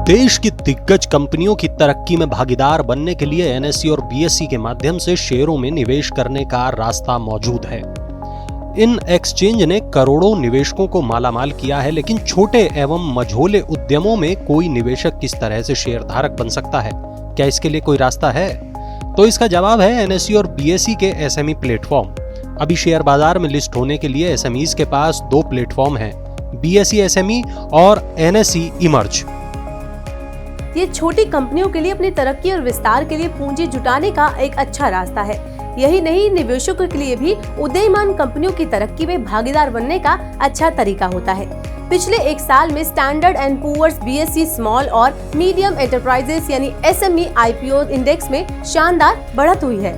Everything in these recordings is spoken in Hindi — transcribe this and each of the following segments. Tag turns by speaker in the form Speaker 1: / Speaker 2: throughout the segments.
Speaker 1: देश की दिग्गज कंपनियों की तरक्की में भागीदार बनने के लिए एनएसई और बीएसई के माध्यम से शेयरों में निवेश करने का रास्ता मौजूद है। इन एक्सचेंज ने करोड़ों निवेशकों को मालामाल किया है, लेकिन छोटे एवं मझोले उद्यमों में कोई निवेशक किस तरह से शेयरधारक बन सकता है? क्या इसके लिए कोई रास्ता है? तो इसका जवाब है एनएसई और बीएसई के एसएमई प्लेटफॉर्म। अभी शेयर बाजार में लिस्ट होने के लिए एसएमईज के पास दो प्लेटफॉर्म हैं, बीएसई एसएमई और एनएसई इमर्ज।
Speaker 2: ये छोटी कंपनियों के लिए अपनी तरक्की और विस्तार के लिए पूंजी जुटाने का एक अच्छा रास्ता है। यही नहीं, निवेशकों के लिए भी उदीयमान कंपनियों की तरक्की में भागीदार बनने का अच्छा तरीका होता है। पिछले एक साल में standard and poor's BSE small और मीडियम एंटरप्राइजेस यानी एसएमई आईपीओ इंडेक्स में शानदार बढ़त हुई है।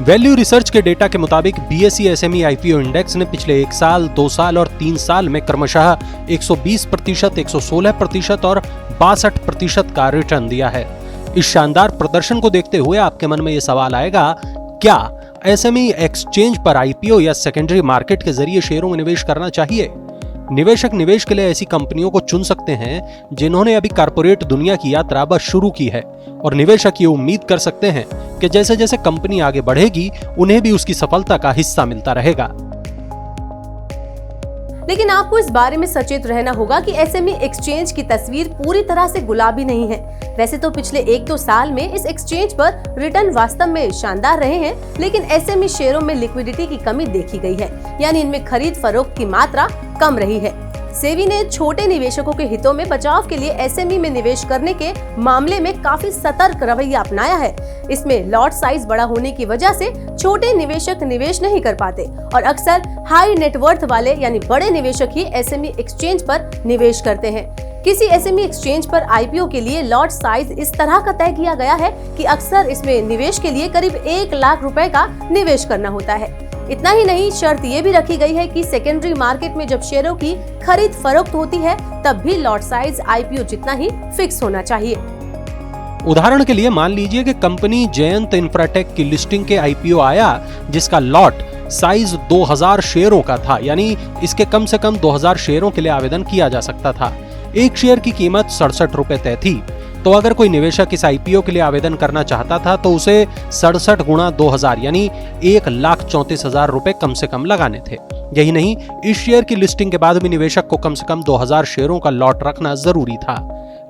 Speaker 1: वैल्यू रिसर्च के डेटा के मुताबिक बीएसई एसएमई आईपीओ इंडेक्स ने पिछले 1 साल, 2 साल और 3 साल में क्रमशः 120%, 116% और 62% का रिटर्न दिया है। इस शानदार प्रदर्शन को देखते हुए आपके मन में ये सवाल आएगा, क्या एसएमई एक्सचेंज पर आईपीओ या सेकेंडरी मार्केट के जरिए शेयरों में निवेश करना चाहिए? निवेशक निवेश के लिए ऐसी कंपनियों को चुन सकते हैं जिन्होंने अभी कॉर्पोरेट दुनिया की यात्रा बस शुरू की है, और निवेशक ये उम्मीद कर सकते हैं कि जैसे जैसे कंपनी आगे बढ़ेगी उन्हें भी उसकी सफलता का हिस्सा मिलता रहेगा।
Speaker 2: लेकिन आपको इस बारे में सचेत रहना होगा कि एसएमई एक्सचेंज की तस्वीर पूरी तरह से गुलाबी नहीं है। वैसे तो पिछले 1-2 साल में इस एक्सचेंज पर रिटर्न वास्तव में शानदार रहे हैं, लेकिन एसएमई शेयरों में लिक्विडिटी की कमी देखी गई है, यानी इनमें खरीद फरोख्त की मात्रा कम रही है। सेबी ने छोटे निवेशकों के हितों में बचाव के लिए एसएमई में निवेश करने के मामले में काफी सतर्क रवैया अपनाया है। इसमें लॉट साइज बड़ा होने की वजह से छोटे निवेशक निवेश नहीं कर पाते और अक्सर हाई नेटवर्थ वाले यानी बड़े निवेशक ही एसएमई एक्सचेंज पर निवेश करते हैं। किसी एसएमई एक्सचेंज पर आईपीओ के लिए लॉट साइज इस तरह का तय किया गया है कि अक्सर इसमें निवेश के लिए करीब 1 लाख रुपए का निवेश करना होता है। इतना ही नहीं, शर्त ये भी रखी गई है कि सेकेंडरी मार्केट में जब शेयरों की खरीद फरोख्त होती है तब भी लॉट साइज आईपीओ जितना ही फिक्स होना चाहिए।
Speaker 1: उदाहरण के लिए मान लीजिए कि कंपनी जयंत इंफ्राटेक की लिस्टिंग के आईपीओ आया जिसका लॉट साइज 2000 शेयरों का था, यानी इसके कम से कम 2000 शेयरों के लिए आवेदन किया जा सकता था। एक शेयर की कीमत 67 रुपए तय थी। तो अगर कोई निवेशक इस आईपीओ के लिए आवेदन करना चाहता था तो उसे 67 गुणा 2000 यानी 1,34,000 रुपए कम से कम लगाने थे। यही नहीं, इस शेयर की लिस्टिंग के बाद भी निवेशक को कम से कम 2000 शेयरों का लॉट रखना जरूरी था।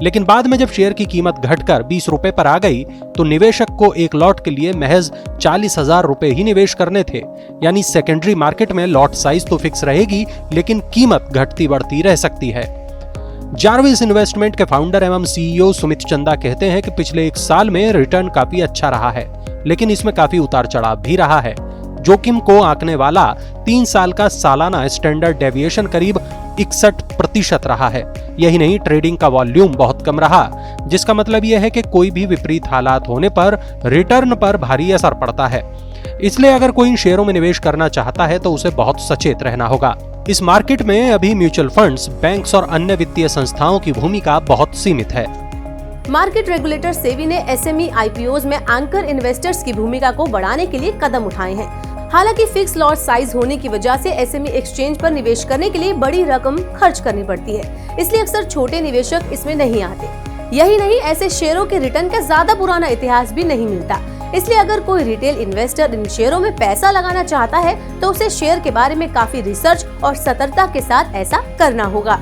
Speaker 1: लेकिन बाद में जब शेयर की कीमत घटकर 20 रुपए पर आ गई तो निवेशक को एक लॉट के लिए महज 40,000 रुपए ही निवेश करने थे। यानी सेकेंडरी मार्केट में लॉट साइज तो फिक्स रहेगी, लेकिन कीमत घटती बढ़ती रह सकती है। जार्विस इन्वेस्टमेंट के फाउंडर एवं सीईओ सुमित चंदा कहते हैं कि पिछले 1 साल में रिटर्न काफी अच्छा रहा है, लेकिन इसमें काफी उतार चढ़ाव भी रहा है। जोखिम को आंकने वाला 3 साल का सालाना स्टैंडर्ड डेविएशन करीब 61% रहा है। यही नहीं, ट्रेडिंग का वॉल्यूम बहुत कम रहा, जिसका मतलब यह है कि कोई भी विपरीत हालात होने पर रिटर्न पर भारी असर पड़ता है। इसलिए अगर कोई इन शेयरों में निवेश करना चाहता है तो उसे बहुत सचेत रहना होगा। इस मार्केट में अभी म्यूचुअल फंड्स, बैंक्स और अन्य वित्तीय संस्थाओं की भूमिका बहुत सीमित है।
Speaker 2: मार्केट रेगुलेटर सेबी ने एसएमई आईपीओज में एंकर इन्वेस्टर्स की भूमिका को बढ़ाने के लिए कदम उठाए हैं। हालांकि फिक्स लॉट साइज होने की वजह से एसएमई एक्सचेंज पर निवेश करने के लिए बड़ी रकम खर्च करनी पड़ती है, इसलिए अक्सर छोटे निवेशक इसमें नहीं आते। यही नहीं, ऐसे शेयरों के रिटर्न का ज्यादा पुराना इतिहास भी नहीं मिलता। इसलिए अगर कोई रिटेल इन्वेस्टर इन शेयरों में पैसा लगाना चाहता है तो उसे शेयर के बारे में काफी रिसर्च और सतर्कता के साथ ऐसा करना होगा।